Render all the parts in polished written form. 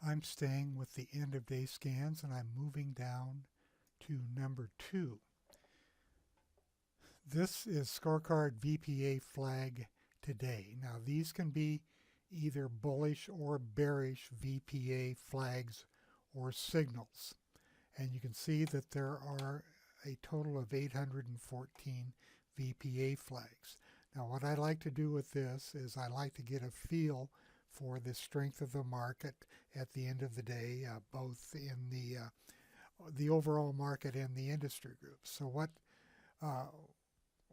I'm staying with the end of day scans and I'm moving down to number 2. This is Scorecard VPA flag today. Now these can be either bullish or bearish VPA flags or signals. And you can see that there are a total of 814 VPA flags. Now what I like to do with this is I like to get a feel for the strength of the market at the end of the day, both in the overall market and the industry groups. So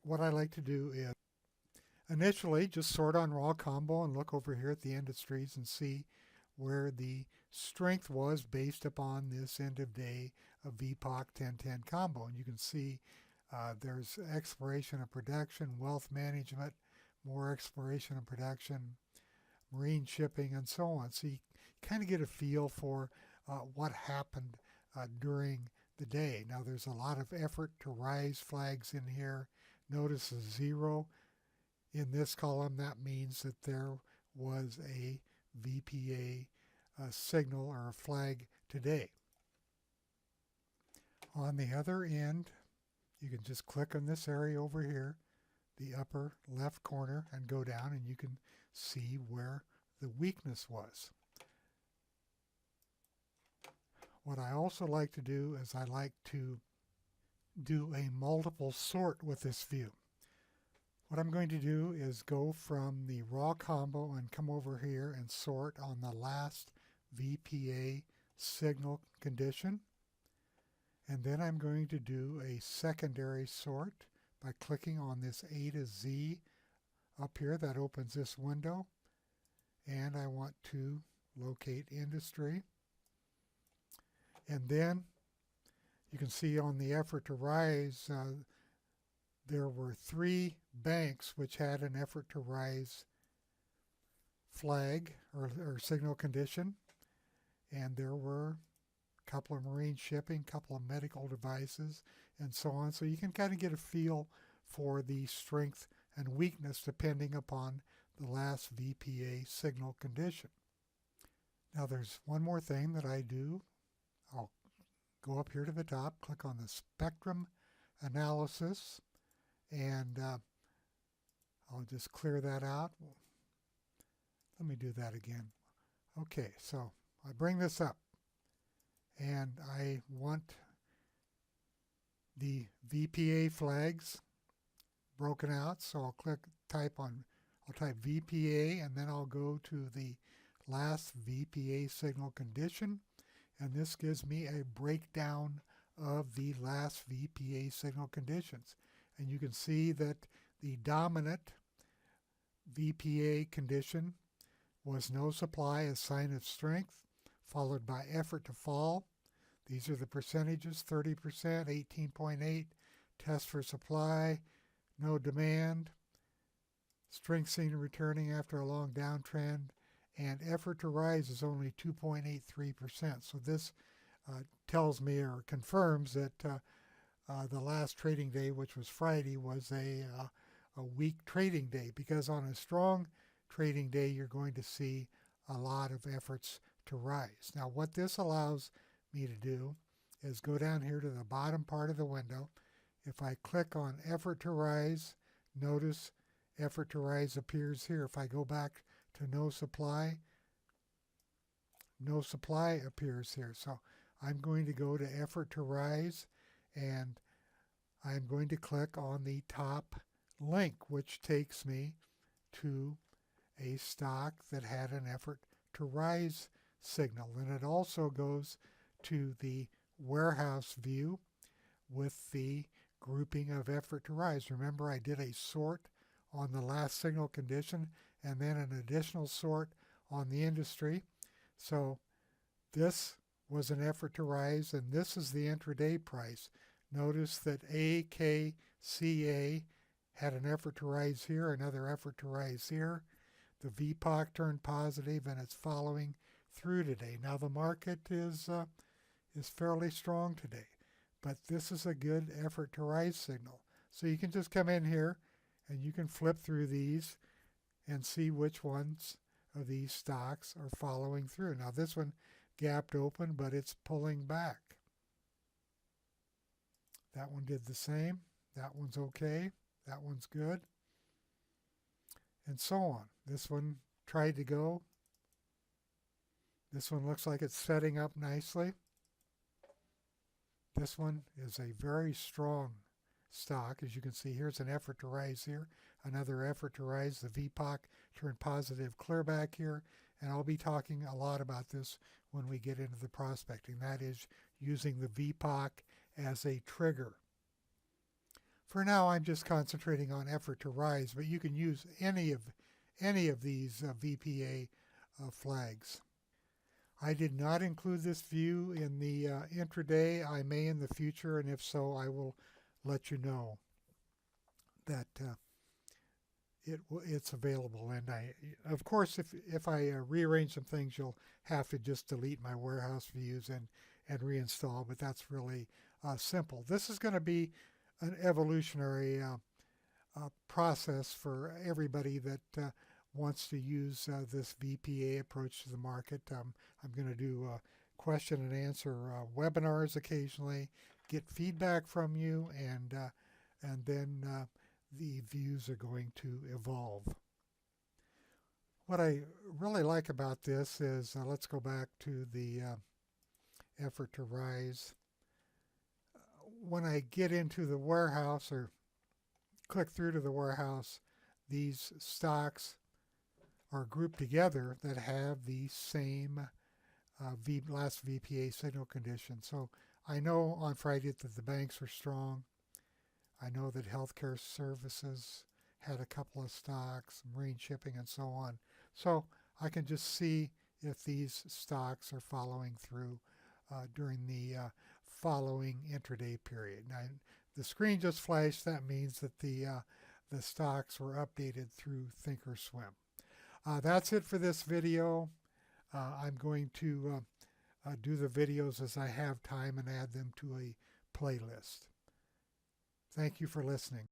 what I like to do is initially just sort on raw combo and look over here at the industries and see where the strength was based upon this end of day of VPOC 1010 combo. And you can see there's exploration and production, wealth management, more exploration and production, marine shipping, and so on. So you kind of get a feel for what happened during the day. Now there's a lot of effort to rise flags in here. Notice a 0 in this column. That means that there was a VPA signal or a flag today. On the other end, you can just click on this area over here, the upper left corner, and go down and you can see where the weakness was. What I also like to do is I like to do a multiple sort with this view. What I'm going to do is go from the raw combo and come over here and sort on the last VPA signal condition. And then I'm going to do a secondary sort by clicking on this A to Z up here. That opens this window. And I want to locate industry. And then you can see on the effort to rise, there were 3 banks which had an effort to rise flag or signal condition. And there were a couple of marine shipping, a couple of medical devices, and so on. So you can kind of get a feel for the strength and weakness depending upon the last VPA signal condition. Now there's one more thing that I do. I'll go up here to the top, click on the spectrum analysis, and I'll just clear that out. Let me do that again. Okay, so I bring this up and I want the VPA flags broken out, so I'll type VPA, and then I'll go to the last VPA signal condition, and this gives me a breakdown of the last VPA signal conditions. And you can see that the dominant VPA condition was no supply, a sign of strength, followed by effort to fall. These are the percentages: 30%, 18.8, test for supply, no demand, strength seen returning after a long downtrend, and effort to rise is only 2.83%. So this tells me or confirms that the last trading day, which was Friday, was a weak trading day, because on a strong trading day you're going to see a lot of efforts to rise. Now what this allows me to do is go down here to the bottom part of the window. If I click on effort to rise, notice effort to rise appears here. If I go back to no supply appears here. So I'm going to go to effort to rise, and I'm going to click on the top link, which takes me to a stock that had an effort to rise signal. And it also goes to the warehouse view with the grouping of effort to rise. Remember, I did a sort on the last signal condition and then an additional sort on the industry. So this was an effort to rise, and this is the intraday price. Notice that AKCA had an effort to rise here, another effort to rise here. The VPOC turned positive, and it's following through today. Now the market is fairly strong today, but this is a good effort to rise signal. So you can just come in here and you can flip through these and see which ones of these stocks are following through. Now this one gapped open, but it's pulling back. That one did the same. That one's okay. That one's good. And so on. This one tried to go. This one looks like it's setting up nicely. This one is a very strong stock. As you can see, here's an effort to rise here. Another effort to rise. The VPA turned positive, clear back here. And I'll be talking a lot about this when we get into the prospecting. That is using the VPA as a trigger. For now, I'm just concentrating on effort to rise, but you can use any of these VPA flags. I did not include this view in the intraday. I may in the future, and if so, I will let you know that it's available. And of course, if I rearrange some things, you'll have to just delete my warehouse views and reinstall. But that's really simple. This is going to be an evolutionary process for everybody that wants to use this VPA approach to the market. I'm going to do question and answer webinars occasionally, get feedback from you, and then the views are going to evolve. What I really like about this is, let's go back to the effort to rise. When I get into the warehouse or click through to the warehouse, these stocks are grouped together that have the same last VPA signal condition. So I know on Friday that the banks were strong. I know that healthcare services had a couple of stocks, marine shipping, and so on. So I can just see if these stocks are following through during the following intraday period. Now, the screen just flashed. That means that the stocks were updated through Thinkorswim. That's it for this video. I'm going to do the videos as I have time and add them to a playlist. Thank you for listening.